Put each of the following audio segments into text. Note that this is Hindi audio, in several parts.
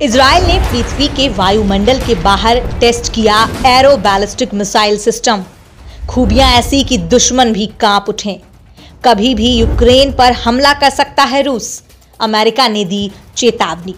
इजराइल ने पृथ्वी के वायुमंडल के बाहर टेस्ट किया एरो बैलिस्टिक मिसाइल सिस्टम। खूबियां ऐसी कि दुश्मन भी कांप उठें। कभी भी यूक्रेन पर हमला कर सकता है रूस, अमेरिका ने दी चेतावनी।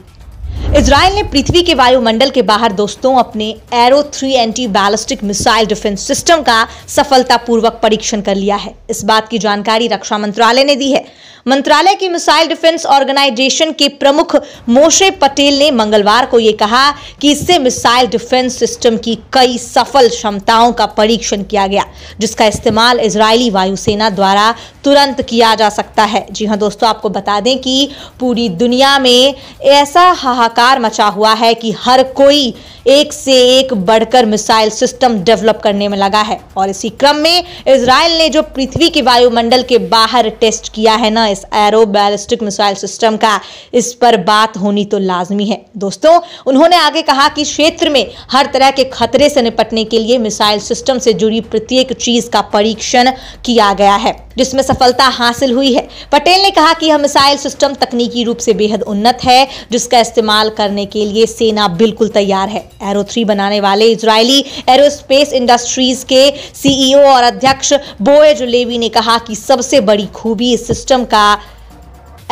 इजराइल ने पृथ्वी के वायुमंडल के बाहर दोस्तों अपने arrow 3 anti ballistic missile defence system का सफलतापूर्वक परीक्षण कर लिया है। इस बात की जानकारी रक्षा मंत्रालय ने दी है। मंत्रालय की मिसाइल डिफेंस ऑर्गेनाइजेशन के प्रमुख मोशे पटेल ने मंगलवार को यह कहा कि इससे मिसाइल डिफेंस सिस्टम की कई सफल क्षमताओं का परीक्षण किया गया, जिसका इस्तेमाल इजरायली वायुसेना द्वारा तुरंत किया जा सकता है। जी हां दोस्तों, आपको बता दें कि पूरी दुनिया में ऐसा हाहाकार मचा हुआ है कि हर कोई एक से एक बढ़कर मिसाइल सिस्टम डेवलप करने में लगा है, और इसी क्रम में इजराइल ने जो पृथ्वी के वायुमंडल के बाहर टेस्ट किया है ना इस एरो बैलिस्टिक मिसाइल सिस्टम का, इस पर बात होनी तो लाजमी है। दोस्तों, उन्होंने आगे कहा कि क्षेत्र में हर तरह के खतरे से निपटने के लिए मिसाइल सिस्टम से जुड़ी प्रत्येक चीज का परीक्षण किया गया है, जिसमें सफलता हासिल हुई है। पटेल ने कहा कि यह मिसाइल सिस्टम तकनीकी रूप से बेहद उन्नत है, जिसका इस्तेमाल करने के लिए सेना बिल्कुल तैयार है। एरो 3 बनाने वाले इजरायली एरोस्पेस इंडस्ट्रीज के सीईओ और अध्यक्ष बोएज लेवी ने कहा कि सबसे बड़ी खूबी इस सिस्टम का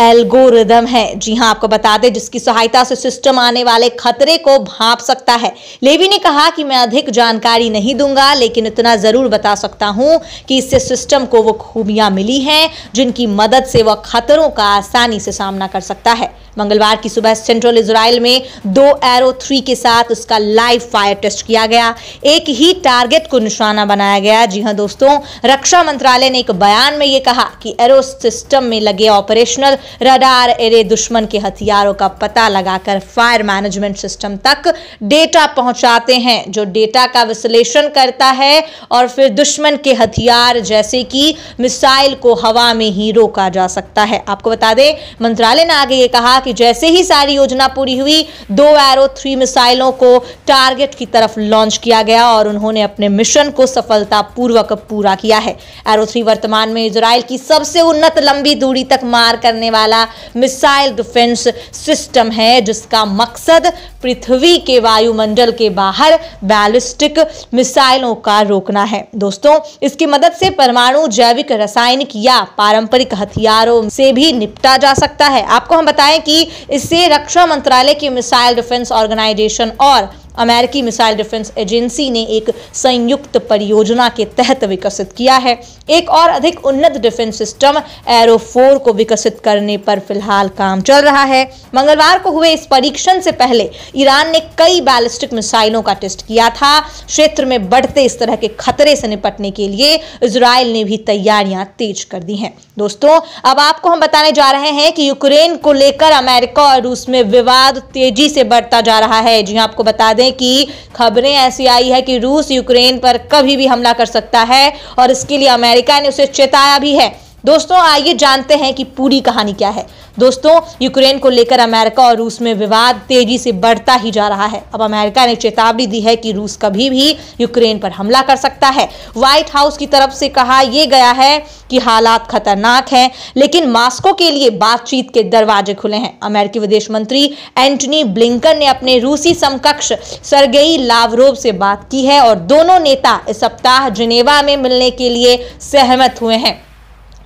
एल्गोरिदम है। जी हां, आपको बता दें, जिसकी सहायता से सिस्टम आने वाले खतरे को भांप सकता है। लेवी ने कहा कि मैं अधिक जानकारी नहीं दूंगा, लेकिन इतना जरूर बता सकता हूं कि इससे सिस्टम को वो खूबियां मिली हैं जिनकी मदद से वह खतरों का आसानी से सामना कर सकता है। मंगलवार की सुबह सेंट्रल इजराइल में 2 एरो 3 के साथ उसका लाइव फायर टेस्ट किया गया। एक ही टारगेट को निशाना बनाया गया। जी हां दोस्तों, रक्षा मंत्रालय ने एक बयान में यह कहा कि एरो सिस्टम में लगे ऑपरेशनल रडार एरे दुश्मन के हथियारों का पता लगाकर फायर मैनेजमेंट सिस्टम तक डेटा पहुंचाते हैं, जो डेटा का विश्लेषण करता है और फिर दुश्मन के हथियार जैसे कि मिसाइल को हवा में ही रोका जा सकता है। आपको बता दें, मंत्रालय ने आगे ये कहा कि जैसे ही सारी योजना पूरी हुई, 2 एरो 3 मिसाइलों को टारगेट की तरफ लॉन्च किया गया और उन्होंने अपने मिशन को सफलतापूर्वक पूरा किया है। एरो 3 वर्तमान में इजराइल की सबसे उन्नत लंबी दूरी तक मार करने वाला मिसाइल डिफेंस सिस्टम है, जिसका मकसद पृथ्वी के वायुमंडल के बाहर बैलिस्टिक मिसाइलों का रोकना है। दोस्तों, इसकी मदद से परमाणु, जैविक, रासायनिक या पारंपरिक हथियारों से भी निपटा जा सकता है। आपको हम बताएं कि इससे रक्षा मंत्रालय की मिसाइल डिफेंस ऑर्गेनाइजेशन और अमेरिकी मिसाइल डिफेंस एजेंसी ने एक संयुक्त परियोजना के तहत विकसित किया है। एक और अधिक उन्नत डिफेंस सिस्टम एरो 4 को विकसित करने पर फिलहाल काम चल रहा है। मंगलवार को हुए इस परीक्षण से पहले ईरान ने कई बैलिस्टिक मिसाइलों का टेस्ट किया था। क्षेत्र में बढ़ते इस तरह के खतरे से निपटने के लिए इजराइल ने भी तैयारियां तेज कर दी हैं। दोस्तों, अब आपको हम बताने जा रहे हैं कि यूक्रेन को लेकर अमेरिका और रूस में विवाद तेजी से बढ़ता जा रहा है। जी हां, आपको बता दें कि खबरें ऐसी आई है कि रूस यूक्रेन पर कभी भी हमला कर सकता है और इसके लिए अमेरिका ने उसे चेताया भी है। दोस्तों, आइए जानते हैं कि पूरी कहानी क्या है। दोस्तों, यूक्रेन को लेकर अमेरिका और रूस में विवाद तेजी से बढ़ता ही जा रहा है। अब अमेरिका ने चेतावनी दी है कि रूस कभी भी यूक्रेन पर हमला कर सकता है। व्हाइट हाउस की तरफ से कहा यह गया है कि हालात खतरनाक हैं, लेकिन मॉस्को के लिए बातचीत के दरवाजे खुले हैं। अमेरिकी विदेश मंत्री एंटनी ब्लिंकन ने अपने रूसी समकक्ष सर्गेई लावरोव से बात की है और दोनों नेता इस सप्ताह जिनेवा में मिलने के लिए सहमत हुए हैं।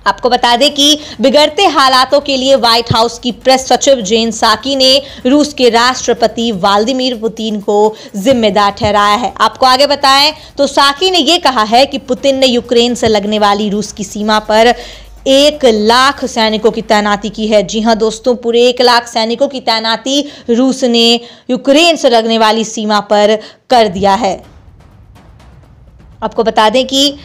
आपको बता दें कि बिगड़ते हालातों के लिए व्हाइट हाउस की प्रेस सचिव जेन साकी ने रूस के राष्ट्रपति व्लादिमीर पुतिन को जिम्मेदार ठहराया है। आपको आगे बताएं तो साकी ने यह कहा है कि पुतिन ने यूक्रेन से लगने वाली रूस की सीमा पर 1 लाख सैनिकों की तैनाती की है। जी हां दोस्तों, पूरे 1 लाख सैनिकों की तैनाती रूस ने यूक्रेन से लगने वाली सीमा पर कर दिया है। आपको बता दें कि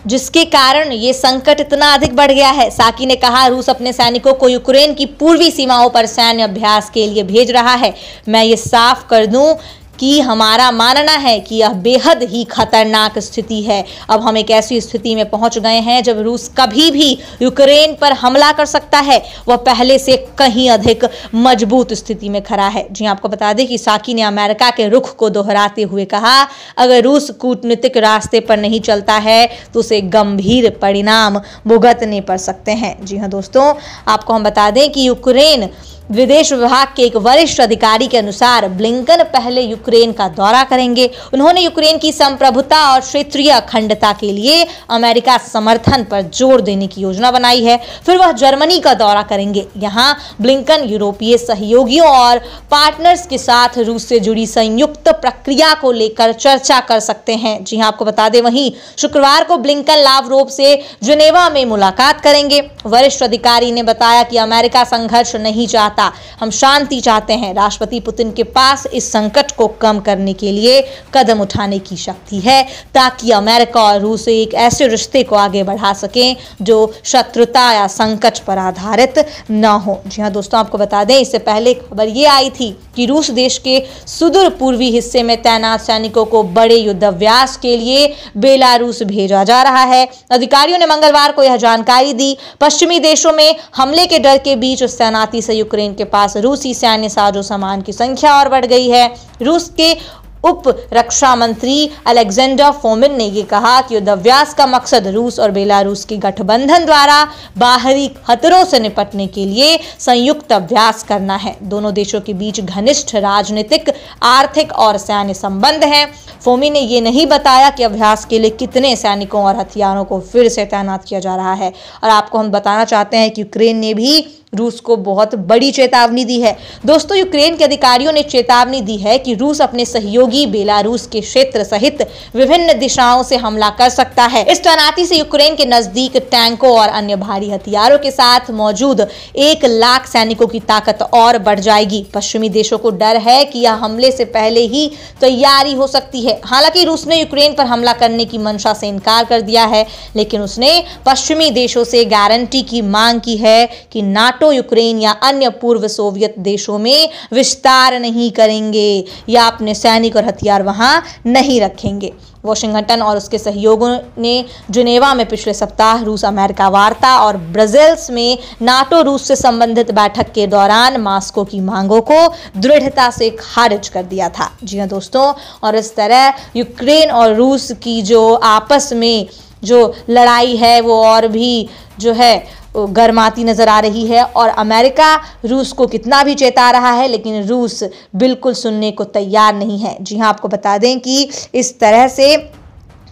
जिसके कारण ये संकट इतना अधिक बढ़ गया है। साकी ने कहा, रूस अपने सैनिकों को यूक्रेन की पूर्वी सीमाओं पर सैन्य अभ्यास के लिए भेज रहा है। मैं ये साफ कर दूं कि हमारा मानना है कि यह बेहद ही खतरनाक स्थिति है। अब हम एक ऐसी स्थिति में पहुंच गए हैं जब रूस कभी भी यूक्रेन पर हमला कर सकता है। वह पहले से कहीं अधिक मजबूत स्थिति में खड़ा है। जी आपको बता दें कि साकी ने अमेरिका के रुख को दोहराते हुए कहा, अगर रूस कूटनीतिक रास्ते पर नहीं चलता है तो उसे गंभीर परिणाम भुगतने पड़ सकते हैं। जी हाँ दोस्तों, आपको हम बता दें कि यूक्रेन विदेश विभाग के एक वरिष्ठ अधिकारी के अनुसार ब्लिंकन पहले यूक्रेन का दौरा करेंगे। उन्होंने यूक्रेन की संप्रभुता और क्षेत्रीय अखंडता के लिए अमेरिका समर्थन पर जोर देने की योजना बनाई है। फिर वह जर्मनी का दौरा करेंगे। यहां ब्लिंकन यूरोपीय सहयोगियों और पार्टनर्स के साथ रूस से जुड़ी संयुक्त प्रक्रिया को लेकर चर्चा कर सकते हैं। जी हां, आपको बता दें, वहीं शुक्रवार को ब्लिंकन लावरोव से जिनेवा में मुलाकात करेंगे। वरिष्ठ अधिकारी ने बताया कि अमेरिका संघर्ष नहीं चाहता, हम शांति चाहते हैं। राष्ट्रपति पुतिन के पास इस संकट को कम करने के लिए कदम उठाने की शक्ति है ताकि अमेरिका और रूस एक ऐसे रिश्ते को आगे बढ़ा सकें जो शत्रुता या संकट पर आधारित न हो। जी हां दोस्तों, आपको बता दें, इससे पहले खबर ये आई थी कि रूस देश के सुदूर पूर्वी हिस्से में तैनात सैनिकों को बड़े युद्धाभ्यास के लिए बेलारूस भेजा जा रहा है। अधिकारियों ने मंगलवार को यह जानकारी दी। पश्चिमी देशों में हमले के डर के बीच उस तैनाती से यूक्रेन के पास रूसी सैन्य साजो सामान की संख्या और बढ़ गई है। रूस के उप रक्षा मंत्री अलेक्जेंडर फोमिन ने यह कहा कि युद्धाभ्यास का मकसद रूस और बेलारूस के गठबंधन द्वारा बाहरी खतरों से निपटने के लिए संयुक्त अभ्यास करना है। दोनों देशों के बीच घनिष्ठ राजनीतिक, आर्थिक और सैन्य संबंध हैं। फोमिन ने यह नहीं बताया कि अभ्यास के लिए कितने सैनिकों और हथियारों को फिर से तैनात किया जा रहा है। और आपको हम बताना चाहते हैं कि यूक्रेन ने भी रूस को बहुत बड़ी चेतावनी दी है। दोस्तों, यूक्रेन के अधिकारियों ने चेतावनी दी है कि रूस अपने सहयोगी बेलारूस के क्षेत्र सहित विभिन्न दिशाओं से हमला कर सकता है। इस तैनाती से यूक्रेन के नजदीक टैंकों और अन्य भारी हथियारों के साथ मौजूद 1 लाख सैनिकों की ताकत और बढ़ जाएगी। पश्चिमी देशों को डर है कि यह हमले से पहले ही तैयारी हो सकती है। हालांकि रूस ने यूक्रेन पर हमला करने की मंशा से इनकार कर दिया है, लेकिन उसने पश्चिमी देशों से गारंटी की मांग की है कि नाटो यूक्रेन या अन्य पूर्व सोवियत देशों में विस्तार नहीं करेंगे या अपने सैनिक और हथियार वहां नहीं रखेंगे। वाशिंगटन और उसके सहयोगियों ने जिनेवा में पिछले सप्ताह रूस अमेरिका वार्ता और ब्रसेल्स में नाटो रूस से संबंधित बैठक के दौरान मॉस्को की मांगों को दृढ़ता से खारिज कर दिया था। जी हां दोस्तों, और इस तरह यूक्रेन और रूस की जो आपस में जो लड़ाई है वो और भी जो है गर्माती नजर आ रही है। और अमेरिका रूस को कितना भी चेता रहा है, लेकिन रूस बिल्कुल सुनने को तैयार नहीं है। जी हां, आपको बता दें कि इस तरह से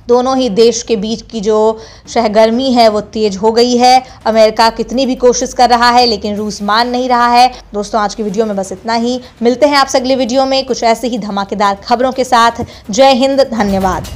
दोनों ही देश के बीच की जो सहगर्मी है वो तेज हो गई है। अमेरिका कितनी भी कोशिश कर रहा है, लेकिन रूस मान नहीं रहा है। दोस्तों, आज की वीडियो में बस इतना ही। मिलते हैं आपसे अगले वीडियो में कुछ ऐसे ही धमाकेदार खबरों के साथ। जय हिंद, धन्यवाद।